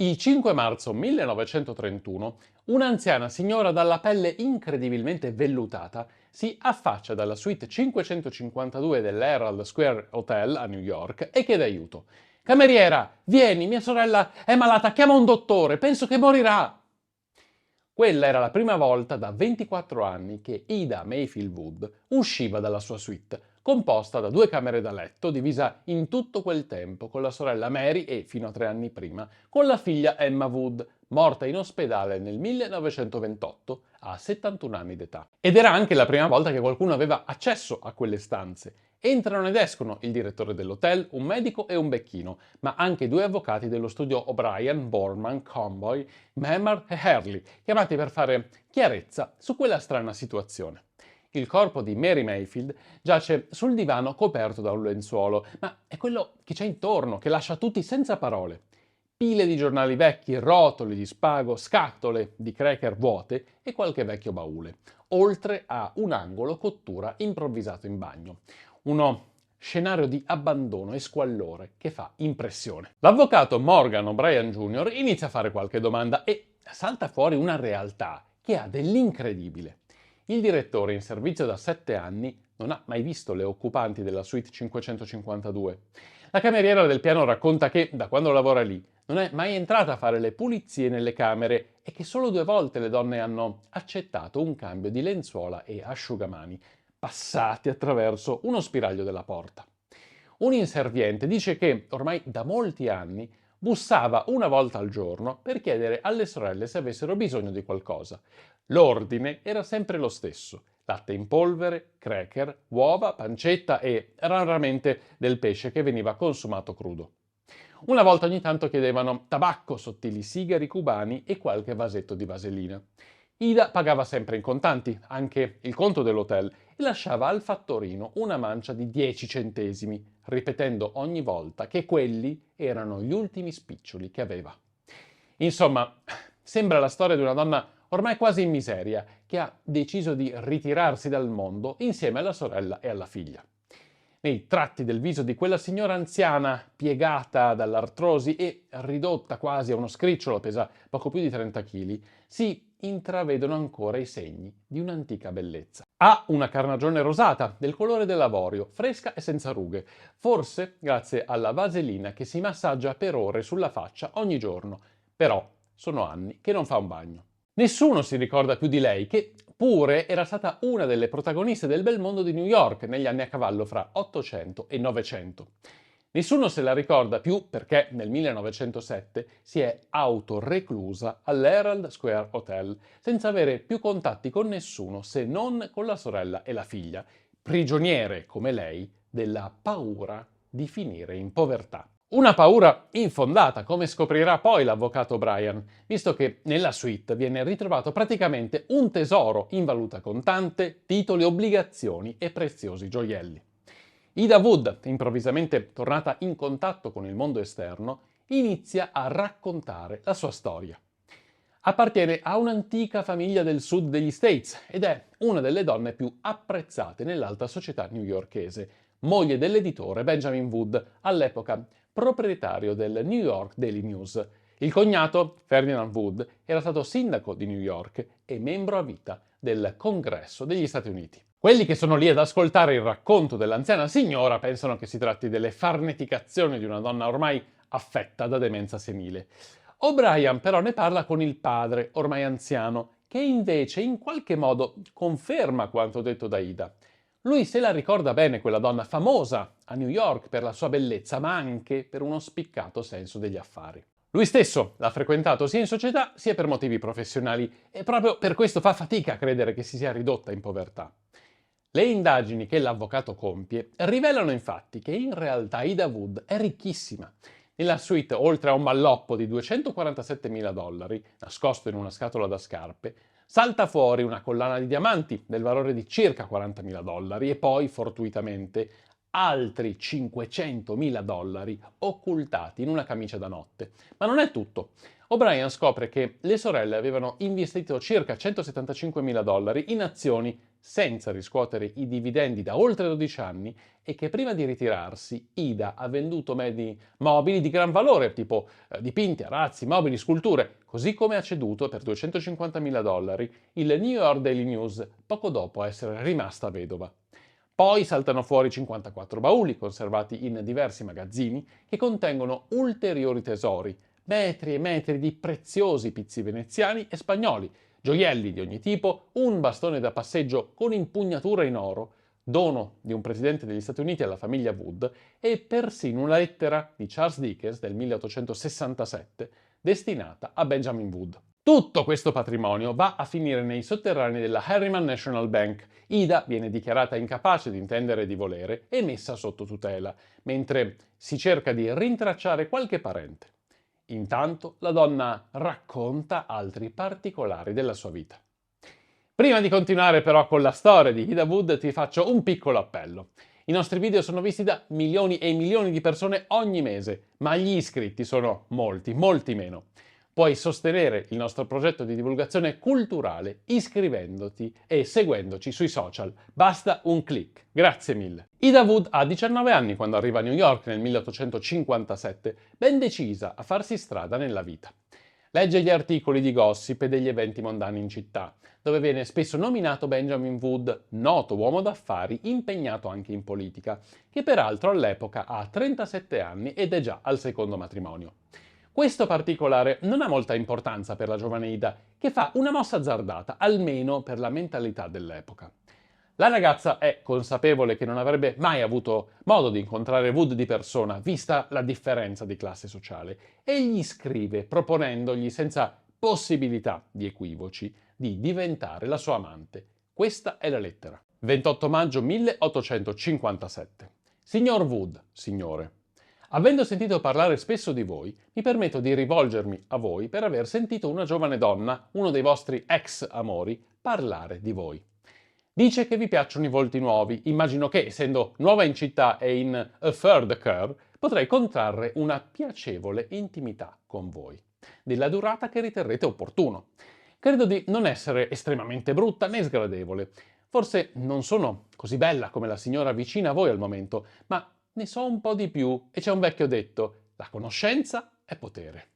Il 5 marzo 1931, un'anziana signora dalla pelle incredibilmente vellutata si affaccia dalla suite 552 dell'Herald Square Hotel a New York e chiede aiuto. Cameriera, vieni, mia sorella è malata, chiama un dottore, penso che morirà. Quella era la prima volta da 24 anni che Ida Mayfield Wood usciva dalla sua suite, composta da 2 camere da letto, divisa in tutto quel tempo con la sorella Mary e, fino a 3 anni prima, con la figlia Emma Wood, morta in ospedale nel 1928 a 71 anni d'età. Ed era anche la prima volta che qualcuno aveva accesso a quelle stanze. Entrano ed escono il direttore dell'hotel, un medico e un becchino, ma anche 2 avvocati dello studio O'Brien, Borman, Conboy, Mammard e Hurley, chiamati per fare chiarezza su quella strana situazione. Il corpo di Mary Mayfield giace sul divano coperto da un lenzuolo, ma è quello che c'è intorno che lascia tutti senza parole. Pile di giornali vecchi, rotoli di spago, scatole di cracker vuote e qualche vecchio baule, oltre a un angolo cottura improvvisato in bagno. Uno scenario di abbandono e squallore che fa impressione. L'avvocato Morgan O'Brien Jr. inizia a fare qualche domanda e salta fuori una realtà che ha dell'incredibile. Il direttore, in servizio da 7 anni, non ha mai visto le occupanti della suite 552. La cameriera del piano racconta che, da quando lavora lì, non è mai entrata a fare le pulizie nelle camere e che solo 2 volte le donne hanno accettato un cambio di lenzuola e asciugamani, passati attraverso uno spiraglio della porta. Un inserviente dice che, ormai da molti anni, bussava una volta al giorno per chiedere alle sorelle se avessero bisogno di qualcosa. L'ordine era sempre lo stesso: latte in polvere, cracker, uova, pancetta e, raramente, del pesce che veniva consumato crudo. Una volta ogni tanto chiedevano tabacco, sottili sigari cubani e qualche vasetto di vaselina. Ida pagava sempre in contanti, anche il conto dell'hotel, e lasciava al fattorino una mancia di 10 centesimi, ripetendo ogni volta che quelli erano gli ultimi spiccioli che aveva. Insomma, sembra la storia di una donna ormai quasi in miseria, che ha deciso di ritirarsi dal mondo insieme alla sorella e alla figlia. Nei tratti del viso di quella signora anziana, piegata dall'artrosi e ridotta quasi a uno scricciolo, pesa poco più di 30 kg, si intravedono ancora i segni di un'antica bellezza. Ha una carnagione rosata, del colore dell'avorio, fresca e senza rughe, forse grazie alla vaselina che si massaggia per ore sulla faccia ogni giorno, però sono anni che non fa un bagno. Nessuno si ricorda più di lei, che pure era stata una delle protagoniste del bel mondo di New York negli anni a cavallo fra 800 e 900. Nessuno se la ricorda più perché nel 1907 si è autoreclusa all'Herald Square Hotel, senza avere più contatti con nessuno se non con la sorella e la figlia, prigioniere, come lei, della paura di finire in povertà. Una paura infondata, come scoprirà poi l'avvocato Brian, visto che nella suite viene ritrovato praticamente un tesoro in valuta contante, titoli, obbligazioni e preziosi gioielli. Ida Wood, improvvisamente tornata in contatto con il mondo esterno, inizia a raccontare la sua storia. Appartiene a un'antica famiglia del sud degli States ed è una delle donne più apprezzate nell'alta società newyorkese, moglie dell'editore Benjamin Wood, all'epoca proprietario del New York Daily News. Il cognato, Ferdinand Wood, era stato sindaco di New York e membro a vita del Congresso degli Stati Uniti. Quelli che sono lì ad ascoltare il racconto dell'anziana signora pensano che si tratti delle farneticazioni di una donna ormai affetta da demenza senile. O'Brien però ne parla con il padre, ormai anziano, che invece in qualche modo conferma quanto detto da Ida. Lui se la ricorda bene quella donna famosa a New York per la sua bellezza, ma anche per uno spiccato senso degli affari. Lui stesso l'ha frequentato sia in società sia per motivi professionali e proprio per questo fa fatica a credere che si sia ridotta in povertà. Le indagini che l'avvocato compie rivelano infatti che in realtà Ida Wood è ricchissima. Nella suite, oltre a un malloppo di $247.000, nascosto in una scatola da scarpe, salta fuori una collana di diamanti del valore di circa $40.000 e poi, fortuitamente, altri $500.000 occultati in una camicia da notte. Ma non è tutto. O'Brien scopre che le sorelle avevano investito circa $175.000 in azioni senza riscuotere i dividendi da oltre 12 anni e che prima di ritirarsi Ida ha venduto beni mobili di gran valore, tipo dipinti, arazzi, mobili, sculture, così come ha ceduto per $250.000 il New York Daily News poco dopo essere rimasta vedova. Poi saltano fuori 54 bauli conservati in diversi magazzini che contengono ulteriori tesori, metri e metri di preziosi pizzi veneziani e spagnoli, gioielli di ogni tipo, un bastone da passeggio con impugnatura in oro, dono di un presidente degli Stati Uniti alla famiglia Wood, e persino una lettera di Charles Dickens del 1867 destinata a Benjamin Wood. Tutto questo patrimonio va a finire nei sotterranei della Harriman National Bank. Ida viene dichiarata incapace di intendere e di volere e messa sotto tutela, mentre si cerca di rintracciare qualche parente. Intanto la donna racconta altri particolari della sua vita. Prima di continuare però con la storia di Ida Wood ti faccio un piccolo appello. I nostri video sono visti da milioni e milioni di persone ogni mese, ma gli iscritti sono molti, molti meno. Puoi sostenere il nostro progetto di divulgazione culturale iscrivendoti e seguendoci sui social. Basta un click. Grazie mille. Ida Wood ha 19 anni quando arriva a New York nel 1857, ben decisa a farsi strada nella vita. Legge gli articoli di gossip e degli eventi mondani in città, dove viene spesso nominato Benjamin Wood, noto uomo d'affari impegnato anche in politica, che peraltro all'epoca ha 37 anni ed è già al secondo matrimonio. Questo particolare non ha molta importanza per la giovane Ida, che fa una mossa azzardata, almeno per la mentalità dell'epoca. La ragazza è consapevole che non avrebbe mai avuto modo di incontrare Wood di persona, vista la differenza di classe sociale, e gli scrive proponendogli senza possibilità di equivoci di diventare la sua amante. Questa è la lettera. 28 maggio 1857. Signor Wood, signore. Avendo sentito parlare spesso di voi, mi permetto di rivolgermi a voi per aver sentito una giovane donna, uno dei vostri ex amori, parlare di voi. Dice che vi piacciono i volti nuovi. Immagino che, essendo nuova in città e in a third curve, potrei contrarre una piacevole intimità con voi, della durata che riterrete opportuno. Credo di non essere estremamente brutta né sgradevole. Forse non sono così bella come la signora vicina a voi al momento, ma ne so un po' di più e c'è un vecchio detto: la conoscenza è potere.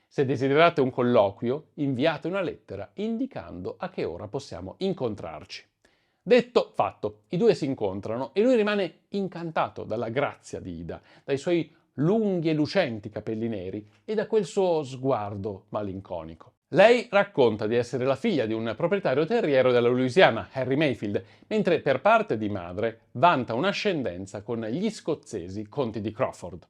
Se desiderate un colloquio, inviate una lettera indicando a che ora possiamo incontrarci. Detto, fatto, i due si incontrano e lui rimane incantato dalla grazia di Ida, dai suoi lunghi e lucenti capelli neri e da quel suo sguardo malinconico. Lei racconta di essere la figlia di un proprietario terriero della Louisiana, Harry Mayfield, mentre per parte di madre vanta un'ascendenza con gli scozzesi conti di Crawford.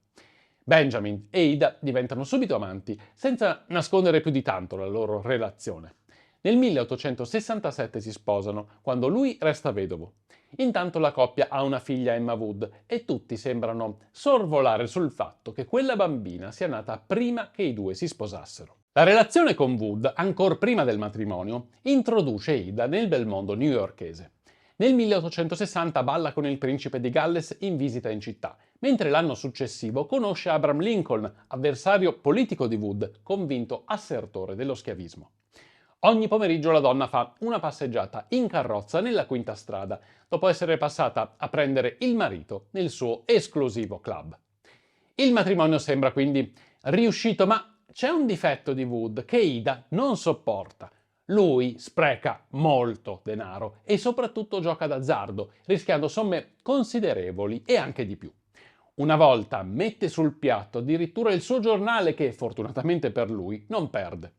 Benjamin e Ida diventano subito amanti, senza nascondere più di tanto la loro relazione. Nel 1867 si sposano, quando lui resta vedovo. Intanto la coppia ha una figlia, Emma Wood, e tutti sembrano sorvolare sul fatto che quella bambina sia nata prima che i due si sposassero. La relazione con Wood, ancor prima del matrimonio, introduce Ida nel bel mondo newyorkese. Nel 1860 balla con il principe di Galles in visita in città, mentre l'anno successivo conosce Abraham Lincoln, avversario politico di Wood, convinto assertore dello schiavismo. Ogni pomeriggio la donna fa una passeggiata in carrozza nella Quinta Strada, dopo essere passata a prendere il marito nel suo esclusivo club. Il matrimonio sembra quindi riuscito, ma c'è un difetto di Wood che Ida non sopporta. Lui spreca molto denaro e soprattutto gioca d'azzardo, rischiando somme considerevoli e anche di più. Una volta mette sul piatto addirittura il suo giornale che, fortunatamente per lui, non perde.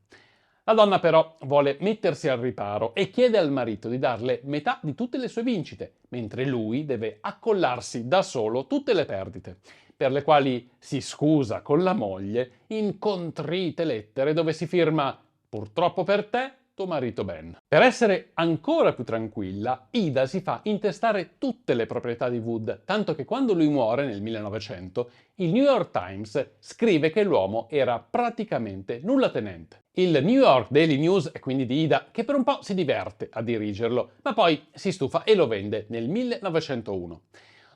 La donna però vuole mettersi al riparo e chiede al marito di darle metà di tutte le sue vincite, mentre lui deve accollarsi da solo tutte le perdite, per le quali si scusa con la moglie in contrite lettere dove si firma «Purtroppo per te, tuo marito Ben». Per essere ancora più tranquilla, Ida si fa intestare tutte le proprietà di Wood, tanto che quando lui muore nel 1900, il New York Times scrive che l'uomo era praticamente nullatenente. Il New York Daily News è quindi di Ida, che per un po' si diverte a dirigerlo, ma poi si stufa e lo vende nel 1901.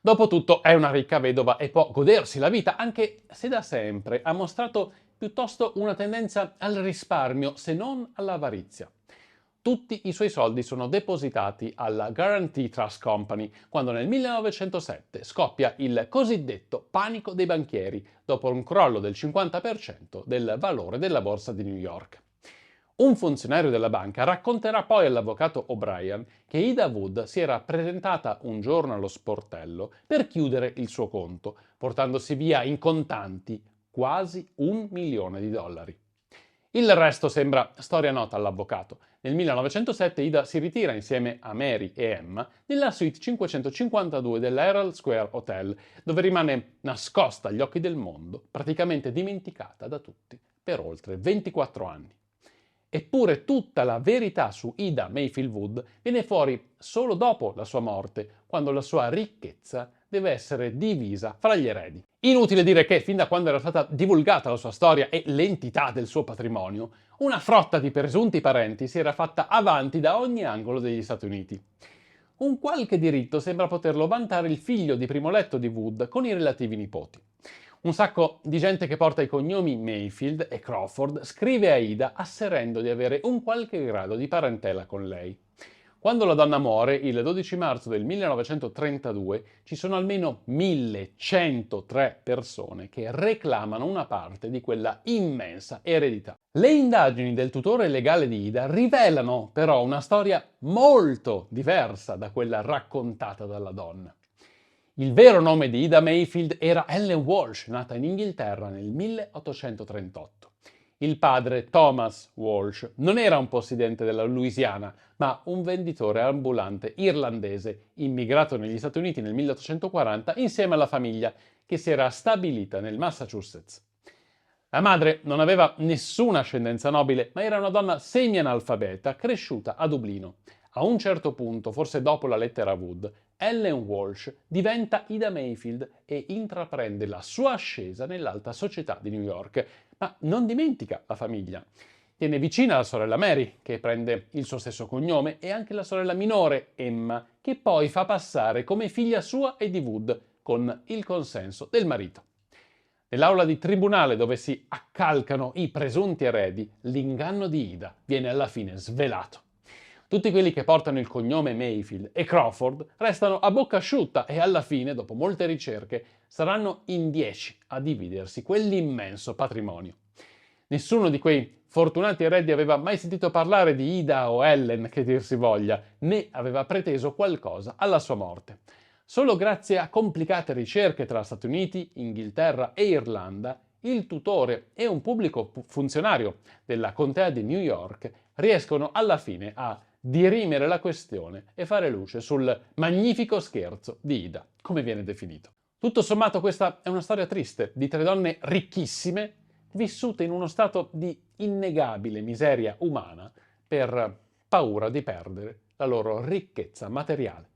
Dopotutto è una ricca vedova e può godersi la vita, anche se da sempre ha mostrato piuttosto una tendenza al risparmio, se non all'avarizia. tutti i suoi soldi sono depositati alla Guarantee Trust Company, quando nel 1907 scoppia il cosiddetto panico dei banchieri, dopo un crollo del 50% del valore della borsa di New York. Un funzionario della banca racconterà poi all'avvocato O'Brien che Ida Wood si era presentata un giorno allo sportello per chiudere il suo conto, portandosi via in contanti quasi $1 milione. Il resto sembra storia nota all'avvocato. Nel 1907 Ida si ritira insieme a Mary e Emma nella suite 552 dell'Herald Square Hotel, dove rimane nascosta agli occhi del mondo, praticamente dimenticata da tutti per oltre 24 anni. Eppure tutta la verità su Ida Mayfield Wood viene fuori solo dopo la sua morte, quando la sua ricchezza deve essere divisa fra gli eredi. Inutile dire che, fin da quando era stata divulgata la sua storia e l'entità del suo patrimonio, una frotta di presunti parenti si era fatta avanti da ogni angolo degli Stati Uniti. Un qualche diritto sembra poterlo vantare il figlio di primo letto di Wood con i relativi nipoti. Un sacco di gente che porta i cognomi Mayfield e Crawford scrive a Ida asserendo di avere un qualche grado di parentela con lei. Quando la donna muore, il 12 marzo del 1932, ci sono almeno 1103 persone che reclamano una parte di quella immensa eredità. Le indagini del tutore legale di Ida rivelano però una storia molto diversa da quella raccontata dalla donna. Il vero nome di Ida Mayfield era Ellen Walsh, nata in Inghilterra nel 1838. Il padre, Thomas Walsh, non era un possidente della Louisiana, ma un venditore ambulante irlandese, immigrato negli Stati Uniti nel 1840 insieme alla famiglia, che si era stabilita nel Massachusetts. La madre non aveva nessuna ascendenza nobile, ma era una donna semi-analfabeta, cresciuta a Dublino. A un certo punto, forse dopo la lettera Wood, Ellen Walsh diventa Ida Mayfield e intraprende la sua ascesa nell'alta società di New York, ma non dimentica la famiglia. Tiene vicina la sorella Mary, che prende il suo stesso cognome, e anche la sorella minore, Emma, che poi fa passare come figlia sua e di Wood, con il consenso del marito. Nell'aula di tribunale dove si accalcano i presunti eredi, l'inganno di Ida viene alla fine svelato. Tutti quelli che portano il cognome Mayfield e Crawford restano a bocca asciutta e alla fine, dopo molte ricerche, saranno in 10 a dividersi quell'immenso patrimonio. Nessuno di quei fortunati eredi aveva mai sentito parlare di Ida o Ellen, che dir si voglia, né aveva preteso qualcosa alla sua morte. Solo grazie a complicate ricerche tra Stati Uniti, Inghilterra e Irlanda, il tutore e un pubblico funzionario della contea di New York riescono alla fine a dirimere la questione e fare luce sul magnifico scherzo di Ida, come viene definito. Tutto sommato questa è una storia triste di 3 donne ricchissime vissute in uno stato di innegabile miseria umana per paura di perdere la loro ricchezza materiale.